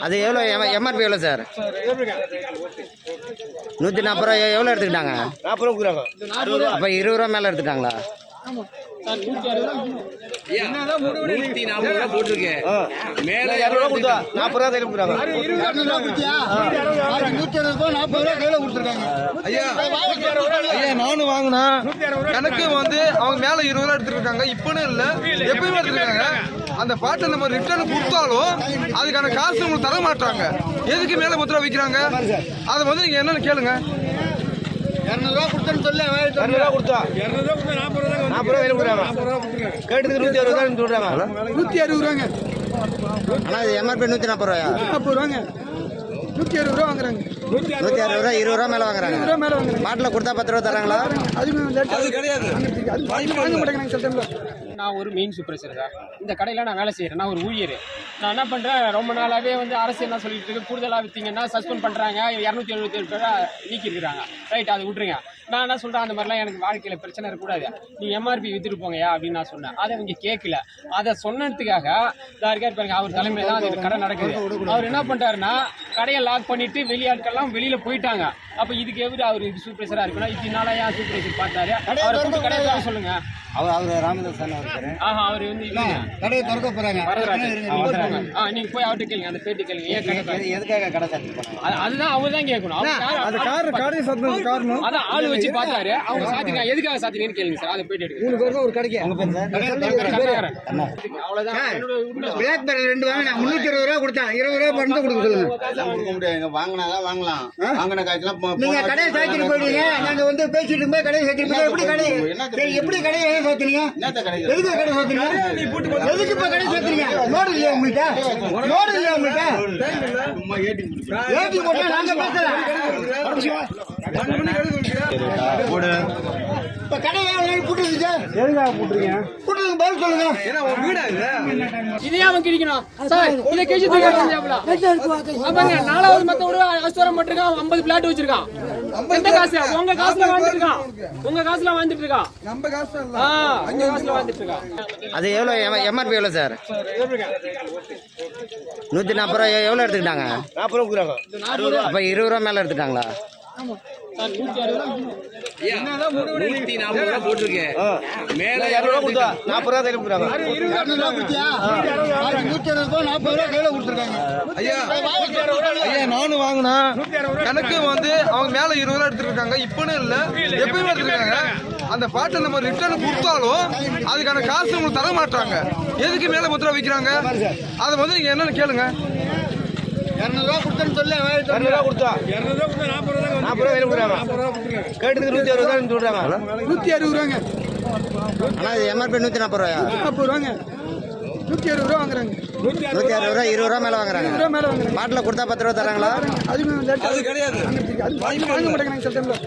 அது எவ்வளோ எம்ஆர்பி எவ்வளோ சார்? 140 ரூபா. எவ்வளோ எடுத்துக்கிட்டாங்க? 40 ரூபா. அப்போ 20 ரூபா மேலே எடுத்துட்டாங்களா? போட்டிருக்கேன் மேல 200 ரூபா கொடுத்தா 40 ரூபா கையில கொடுக்குறாங்க. ஐயா நானும் வாங்கினா எனக்கு வந்து அவங்க மேல 20 ரூபா எடுத்துருக்காங்க. இப்பன்னு இல்ல எப்பயுமே எடுத்துருக்காங்க. அந்த பாட்டை நம்ம ரிட்டர்ன் கொடுத்தாலும் அதுக்கான காசு உங்களுக்கு தர மாட்டாங்க. எதுக்கு மேல 10 ரூபா விற்கிறாங்க? அதை வந்து நீங்க என்னன்னு கேளுங்க. 200 ரூபா கொடுத்தேன்னு சொல்லி 200 ரூபா கொடுத்தா 40 ரூபா கையில கொடுக்குறாங்க. கேட்டதுக்கு 160 ரூபா சொல்றாங்க. 160 ரூபாங்க. ஆனால் இது எம்ஆர்பி 140 ரூபாயா? 40 ரூபாங்க. 160 ரூபா வாங்குறாங்க. 160 ரூபா 20 ரூபா மேலே வாங்குறாங்க. பாட்டில் கொடுத்தா 10 ரூபா தராங்களா? அது கிடையாது. வாங்க மாட்டேங்கிறாங்க சில டைம்ல. நான் ஒரு மெயின் சூப்பர்வைசர் சார். இந்த கடையில் நான் வேலை செய்கிறேன். நான் ஒரு ஊழியர். நான் என்ன பண்ணுறேன், ரொம்ப நாளாகவே வந்து அரசு என்ன சொல்லிட்டு இருக்கு, கூடுதலாக விற்றீங்கன்னா சஸ்பெண்ட் பண்ணுறாங்க, 277 பேரை நீக்கிருக்கிறாங்க. ரைட், அதை விட்டுருங்க. நான் என்ன சொல்கிறேன், அந்த மாதிரிலாம் எனக்கு வாழ்க்கையில் பிரச்சனை இருக்கக்கூடாது, நீ எம்ஆர்பி விற்றுட்டு போங்கயா அப்படின்னு நான் சொன்னேன். அதை அவங்க கேட்கல. அதை சொன்னதுக்காக இருக்கார் பாருங்க, அவர் தலைமையில் தான் அந்த கடை நடக்குது. அவர் என்ன பண்ணுறாருன்னா, கடையை லாக் பண்ணிட்டு வெளியாட்கள்லாம் வெளியில் போயிட்டாங்க. அப்போ இதுக்கு எவ்வளோ அவர் சூப்பர்வைசராக இருக்குன்னா, இதனால ஏன் சூப்பர்வைசர் பார்த்தாரு, அவரை கூப்பிட்டு கடையை சொல்லுங்க. அவர் ராமதாஸ் அவர் வந்து கடையை திறக்க போறாங்க. நீங்க போய் அவர்கிட்ட கேளுங்க, அந்த பேட்டி கேளுங்க. ஏன் கடை எதுக்காக கடை சாத்தி போனாங்க? அதுதான் அவர் தான் கேட்கணும். காரணம் அதான் ஆளு வச்சு பார்த்தாரு, அவங்க சாத்திருக்காங்க. எதுக்காக சாத்தினீங்கன்னு கேளுங்க சார். அதை போயிட்டு எடுக்க ஒரு கடைக்கு அவ்வளவுதான். பிளாக்பெரி 2 வாங்கினா 320 ரூபா கொடுத்தா 20 ரூபா மட்டும் கொடுக்க சொல்லுங்க. கொடுக்க முடியாது. வாங்கினாதான் வாங்கலாம். வாங்கின காய்ச்சலாம் நீங்க கடையை சாத்திட்டு போயிடுங்க. நாங்க வந்து பேசிட்டு போய் கடையை சாத்திட்டு போய் எப்படி கடை எப்படி கடையை சாத்துறீங்க? எதுக்கு கடை சாத்துறீங்க? எதுக்கு இப்ப கடை சாத்துறீங்க? லோடு இல்லையா உங்கள்கிட்ட? லோடு இல்லையா உங்கள்கிட்ட? ஏடி போட்டா நாங்க பேசலாம். இப்ப கடையை போட்டுருந்துச்சு. எதுக்காக போட்டுருங்க? போட்டுருங்க, பதில் சொல்லுங்க. இதே அவன் கிழிக்கணும் சார். இதை கேச்சு ஆமாங்க. 4வது மத்தோட அஸ்வரம் போட்டிருக்கான். 50 பிளாட் வச்சிருக்கான். எந்த காசு? உங்க காசுல வாழ்ந்துட்டு உங்க காசுல வாழ்ந்துட்டு இருக்கான். நம்ம காசு இல்ல, உங்க காசுல வாழ்ந்துட்டு இருக்கான். அது எவ்வளோ எம்ஆர்பி எவ்வளோ சார்? 140 ரூபா. எவ்வளோ எடுத்துக்கிட்டாங்க? 40 ரூபா கொடுக்குறாங்க. அப்போ 20 ரூபா மேலே எடுத்துட்டாங்களா? போட்டிருக்கேன் மேல 200 ரூபா கொடுத்தா 40 ரூபா கையில கொடுக்குறாங்க. 200 ரூபா கொடுத்தியா? 160 ரூபா 40 ரூபா கையில கொடுத்துருக்காங்க. ஐயா நானும் வாங்கினா எனக்கு வந்து அவங்க மேல 20 ரூபா எடுத்துருக்காங்க. இப்பன்னு இல்ல எப்பயுமே எடுத்துருக்காங்க. அந்த பாட்டை நம்ம ரிட்டர்ன் கொடுத்தாலும் அதுக்கான காசு உங்களுக்கு தர மாட்டாங்க. எதுக்கு மேல 10 ரூபா விற்கிறாங்க? அதை வந்து நீங்க என்னன்னு கேளுங்க. 200 ரூபா கொடுத்தேன்னு சொல்லி 200 ரூபா கொடுத்தா 40 ரூபா கையில கொடுக்குறாங்க. கேட்டதுக்கு 160 ரூபா சொல்றாங்க. 160 ரூபாங்க. ஆனால் இது எம்ஆர்பி 140 ரூபாயா? 40 ரூபாங்க. 160 ரூபா வாங்குறாங்க. 160 ரூபா 20 ரூபா மேலே வாங்குறாங்க. பாட்டில் கொடுத்தா 10 ரூபா தராங்களா? அது கிடையாது. வாங்க மாட்டேங்கிறாங்க சில டைம்ல.